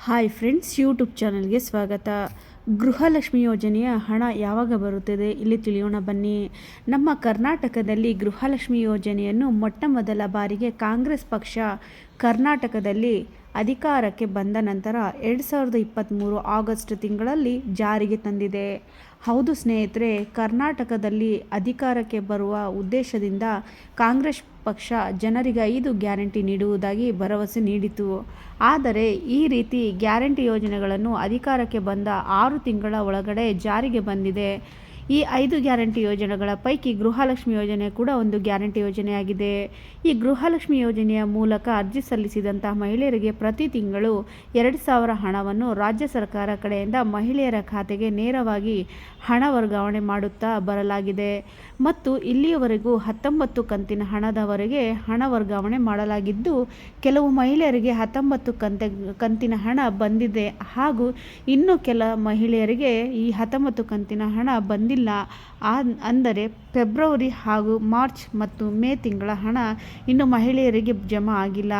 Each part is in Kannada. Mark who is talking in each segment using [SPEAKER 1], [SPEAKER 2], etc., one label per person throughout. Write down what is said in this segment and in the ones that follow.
[SPEAKER 1] ಹಾಯ್ ಫ್ರೆಂಡ್ಸ್, ಯೂಟ್ಯೂಬ್ ಚಾನಲ್ಗೆ ಸ್ವಾಗತ. ಗೃಹಲಕ್ಷ್ಮಿ ಯೋಜನೆಯ ಹಣ ಯಾವಾಗ ಬರುತ್ತದೆ ಇಲ್ಲಿ ತಿಳಿಯೋಣ ಬನ್ನಿ. ನಮ್ಮ ಕರ್ನಾಟಕದಲ್ಲಿ ಗೃಹಲಕ್ಷ್ಮಿ ಯೋಜನೆಯನ್ನು ಮೊಟ್ಟ ಮೊದಲ ಬಾರಿಗೆ ಕಾಂಗ್ರೆಸ್ ಪಕ್ಷ ಕರ್ನಾಟಕದಲ್ಲಿ ಅಧಿಕಾರಕ್ಕೆ ಬಂದ ನಂತರ 2023 ಆಗಸ್ಟ್ ತಿಂಗಳಲ್ಲಿ ಜಾರಿಗೆ ತಂದಿದೆ. ಹೌದು ಸ್ನೇಹಿತರೆ, ಕರ್ನಾಟಕದಲ್ಲಿ ಅಧಿಕಾರಕ್ಕೆ ಬರುವ ಉದ್ದೇಶದಿಂದ ಕಾಂಗ್ರೆಸ್ ಪಕ್ಷ ಜನರಿಗೆ 5 ಗ್ಯಾರಂಟಿ ನೀಡುವುದಾಗಿ ಭರವಸೆ ನೀಡಿತು. ಆದರೆ ಈ ರೀತಿ ಗ್ಯಾರಂಟಿ ಯೋಜನೆಗಳನ್ನು ಅಧಿಕಾರಕ್ಕೆ ಬಂದ 6 ತಿಂಗಳ ಒಳಗಡೆ ಜಾರಿಗೆ ಬಂದಿದೆ. ಈ 5 ಗ್ಯಾರಂಟಿ ಯೋಜನೆಗಳ ಪೈಕಿ ಗೃಹಲಕ್ಷ್ಮಿ ಯೋಜನೆ ಕೂಡ ಒಂದು ಗ್ಯಾರಂಟಿ ಯೋಜನೆಯಾಗಿದೆ. ಈ ಗೃಹಲಕ್ಷ್ಮಿ ಯೋಜನೆಯ ಮೂಲಕ ಅರ್ಜಿ ಸಲ್ಲಿಸಿದಂತಹ ಮಹಿಳೆಯರಿಗೆ ಪ್ರತಿ ತಿಂಗಳು 2,000 ಹಣವನ್ನು ರಾಜ್ಯ ಸರ್ಕಾರ ಕಡೆಯಿಂದ ಮಹಿಳೆಯರ ಖಾತೆಗೆ ನೇರವಾಗಿ ಹಣ ವರ್ಗಾವಣೆ ಮಾಡುತ್ತಾ ಬರಲಾಗಿದೆ ಮತ್ತು ಇಲ್ಲಿಯವರೆಗೂ 19 ಕಂತಿನ ಹಣದವರೆಗೆ ಹಣ ವರ್ಗಾವಣೆ ಮಾಡಲಾಗಿದ್ದು, ಕೆಲವು ಮಹಿಳೆಯರಿಗೆ 19 ಕಂತಿನ ಹಣ ಬಂದಿದೆ ಹಾಗೂ ಇನ್ನು ಕೆಲ ಮಹಿಳೆಯರಿಗೆ ಈ 19 ಕಂತಿನ ಹಣ ಬಂದಿಲ್ಲ. ಅಂದರೆ ಫೆಬ್ರವರಿ ಹಾಗೂ ಮಾರ್ಚ್ ಮತ್ತು ಮೇ ತಿಂಗಳ ಹಣ ಇನ್ನು ಮಹಿಳೆಯರಿಗೆ ಜಮಾ ಆಗಿಲ್ಲ.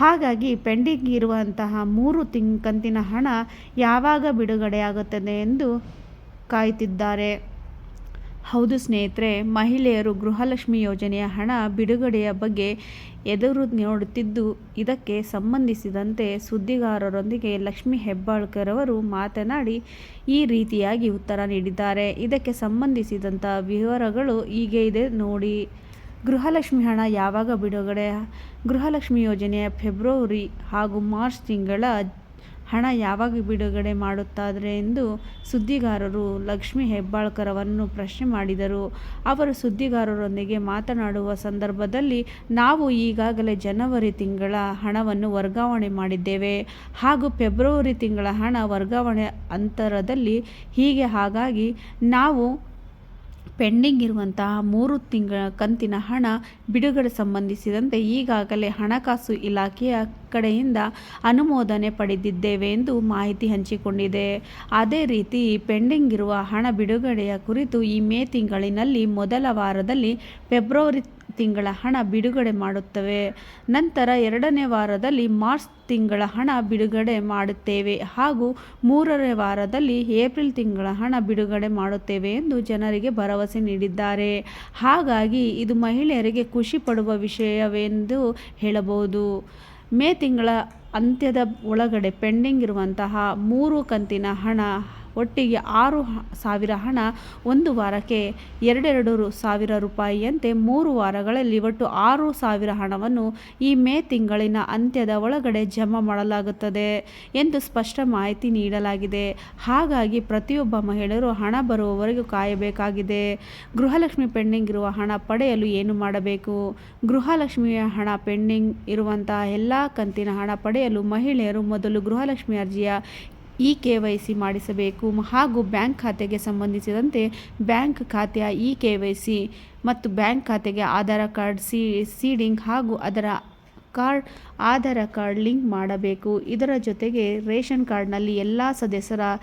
[SPEAKER 1] ಹಾಗಾಗಿ ಪೆಂಡಿಂಗ್ ಇರುವಂತಹ 3 ಕಂತಿನ ಹಣ ಯಾವಾಗ ಬಿಡುಗಡೆಯಾಗುತ್ತದೆ ಎಂದು ಕಾಯುತ್ತಿದ್ದಾರೆ. ಹೌದು ಸ್ನೇಹಿತರೆ, ಮಹಿಳೆಯರು ಗೃಹಲಕ್ಷ್ಮಿ ಯೋಜನೆಯ ಹಣ ಬಿಡುಗಡೆಯ ಬಗ್ಗೆ ಎದುರು ನೋಡುತ್ತಿದ್ದು, ಇದಕ್ಕೆ ಸಂಬಂಧಿಸಿದಂತೆ ಸುದ್ದಿಗಾರರೊಂದಿಗೆ ಲಕ್ಷ್ಮಿ ಹೆಬ್ಬಾಳ್ಕರ್ ಅವರು ಮಾತನಾಡಿ ಈ ರೀತಿಯಾಗಿ ಉತ್ತರ ನೀಡಿದ್ದಾರೆ. ಇದಕ್ಕೆ ಸಂಬಂಧಿಸಿದಂಥ ವಿವರಗಳು ಹೀಗೆ ಇದೆ ನೋಡಿ. ಗೃಹಲಕ್ಷ್ಮಿ ಹಣ ಯಾವಾಗ ಬಿಡುಗಡೆ? ಗೃಹಲಕ್ಷ್ಮಿ ಯೋಜನೆಯ ಫೆಬ್ರವರಿ ಹಾಗೂ ಮಾರ್ಚ್ ತಿಂಗಳ ಹಣ ಯಾವಾಗ ಬಿಡುಗಡೆ ಮಾಡುತ್ತಾರೆ ಎಂದು ಸುದ್ದಿಗಾರರು ಲಕ್ಷ್ಮಿ ಹೆಬ್ಬಾಳ್ಕರ್ ಅವರನ್ನು ಪ್ರಶ್ನೆ ಮಾಡಿದರು. ಅವರು ಸುದ್ದಿಗಾರರೊಂದಿಗೆ ಮಾತನಾಡುವ ಸಂದರ್ಭದಲ್ಲಿ, ನಾವು ಈಗಾಗಲೇ ಜನವರಿ ತಿಂಗಳ ಹಣವನ್ನು ವರ್ಗಾವಣೆ ಮಾಡಿದ್ದೇವೆ ಹಾಗೂ ಫೆಬ್ರವರಿ ತಿಂಗಳ ಹಣ ವರ್ಗಾವಣೆ ಅಂತರದಲ್ಲಿ ಹಾಗಾಗಿ ನಾವು ಪೆಂಡಿಂಗ್ ಇರುವಂತಹ 3 ಕಂತಿನ ಹಣ ಬಿಡುಗಡೆ ಸಂಬಂಧಿಸಿದಂತೆ ಈಗಾಗಲೇ ಹಣಕಾಸು ಇಲಾಖೆಯ ಕಡೆಯಿಂದ ಅನುಮೋದನೆ ಪಡೆದಿದ್ದೇವೆ ಎಂದು ಮಾಹಿತಿ ಹಂಚಿಕೊಂಡಿದೆ. ಅದೇ ರೀತಿ ಪೆಂಡಿಂಗ್ ಇರುವ ಹಣ ಬಿಡುಗಡೆಯ ಕುರಿತು ಈ ಮೇ ತಿಂಗಳಿನಲ್ಲಿ ಮೊದಲ ವಾರದಲ್ಲಿ ಫೆಬ್ರವರಿ ತಿಂಗಳ ಹಣ ಬಿಡುಗಡೆ ಮಾಡುತ್ತವೆ. ನಂತರ 2ನೇ ವಾರದಲ್ಲಿ ಮಾರ್ಚ್ ತಿಂಗಳ ಹಣ ಬಿಡುಗಡೆ ಮಾಡುತ್ತೇವೆ ಹಾಗೂ 3ನೇ ವಾರದಲ್ಲಿ ಏಪ್ರಿಲ್ ತಿಂಗಳ ಹಣ ಬಿಡುಗಡೆ ಮಾಡುತ್ತೇವೆ ಎಂದು ಜನರಿಗೆ ಭರವಸೆ ನೀಡಿದ್ದಾರೆ. ಹಾಗಾಗಿ ಇದು ಮಹಿಳೆಯರಿಗೆ ಖುಷಿ ಪಡುವ ವಿಷಯವೆಂದು ಹೇಳಬಹುದು. ಮೇ ತಿಂಗಳ ಅಂತ್ಯದ ಒಳಗಡೆ ಪೆಂಡಿಂಗ್ ಇರುವಂತಹ 3 ಕಂತಿನ ಹಣ ಒಟ್ಟಿಗೆ 6,000 ಹಣ ಒಂದು ವಾರಕ್ಕೆ 2,000 ರೂಪಾಯಿಯಂತೆ 3 ವಾರಗಳಲ್ಲಿ ಒಟ್ಟು 6,000 ಹಣವನ್ನು ಈ ಮೇ ತಿಂಗಳಿನ ಅಂತ್ಯದ ಒಳಗಡೆ ಜಮಾ ಮಾಡಲಾಗುತ್ತದೆ ಎಂದು ಸ್ಪಷ್ಟ ಮಾಹಿತಿ ನೀಡಲಾಗಿದೆ. ಹಾಗಾಗಿ ಪ್ರತಿಯೊಬ್ಬ ಮಹಿಳೆಯರು ಹಣ ಬರುವವರೆಗೂ ಕಾಯಬೇಕಾಗಿದೆ. ಗೃಹಲಕ್ಷ್ಮಿ ಪೆಂಡಿಂಗ್ ಇರುವ ಹಣ ಪಡೆಯಲು ಏನು ಮಾಡಬೇಕು? ಗೃಹಲಕ್ಷ್ಮಿಯ ಹಣ ಪೆಂಡಿಂಗ್ ಇರುವಂತಹ ಎಲ್ಲ ಕಂತಿನ ಹಣ ಪಡೆಯಲು ಮಹಿಳೆಯರು ಮೊದಲು ಗೃಹಲಕ್ಷ್ಮಿ ಅರ್ಜಿಯ KYC ಮಾಡಿಸಬೇಕು ಹಾಗೂ ಬ್ಯಾಂಕ್ ಖಾತೆಗೆ ಸಂಬಂಧಿಸಿದಂತೆ ಬ್ಯಾಂಕ್ ಖಾತೆಯ KYC ಮತ್ತು ಬ್ಯಾಂಕ್ ಖಾತೆಗೆ ಆಧಾರ್ ಕಾರ್ಡ್ ಸೀಡಿಂಗ್ ಹಾಗೂ ಆಧಾರ್ ಕಾರ್ಡ್ ಲಿಂಕ್ ಮಾಡಬೇಕು. ಇದರ ಜೊತೆಗೆ ರೇಷನ್ ಕಾರ್ಡ್ನಲ್ಲಿ ಎಲ್ಲ ಸದಸ್ಯರ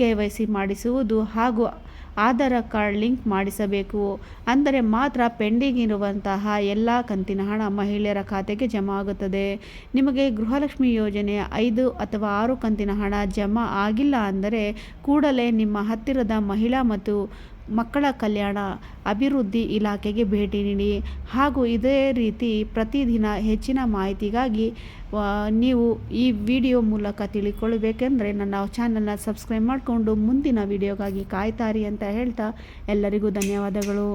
[SPEAKER 1] KYC ಮಾಡಿಸುವುದು ಹಾಗೂ ಆಧಾರ್ ಕಾರ್ಡ್ ಲಿಂಕ್ ಮಾಡಿಸಬೇಕು. ಅಂದರೆ ಮಾತ್ರ ಪೆಂಡಿಂಗ್ ಇರುವಂತಹ ಎಲ್ಲ ಕಂತಿನ ಹಣ ಮಹಿಳೆಯರ ಖಾತೆಗೆ ಜಮಾ ಆಗುತ್ತದೆ. ನಿಮಗೆ ಗೃಹಲಕ್ಷ್ಮಿ ಯೋಜನೆಯ 5 ಅಥವಾ 6 ಕಂತಿನ ಹಣ ಜಮಾ ಆಗಿಲ್ಲ ಅಂದರೆ ಕೂಡಲೇ ನಿಮ್ಮ ಹತ್ತಿರದ ಮಹಿಳಾ ಮತ್ತು ಮಕ್ಕಳ ಕಲ್ಯಾಣ ಅಭಿವೃದ್ಧಿ ಇಲಾಖೆಗೆ ಭೇಟಿ ನೀಡಿ ಹಾಗೂ ಇದೇ ರೀತಿ ಪ್ರತಿದಿನ ಹೆಚ್ಚಿನ ಮಾಹಿತಿಗಾಗಿ ನೀವು ಈ ವಿಡಿಯೋ ಮೂಲಕ ತಿಳಿದುಕೊಳ್ಳಬೇಕೆಂದರೆ ನನ್ನ ಚಾನಲ್ನ ಸಬ್ಸ್ಕ್ರೈಬ್ ಮಾಡಿಕೊಂಡು ಮುಂದಿನ ವಿಡಿಯೋಗಾಗಿ ಕಾಯ್ತಾರಿ ಅಂತ ಹೇಳ್ತಾ ಎಲ್ಲರಿಗೂ ಧನ್ಯವಾದಗಳು.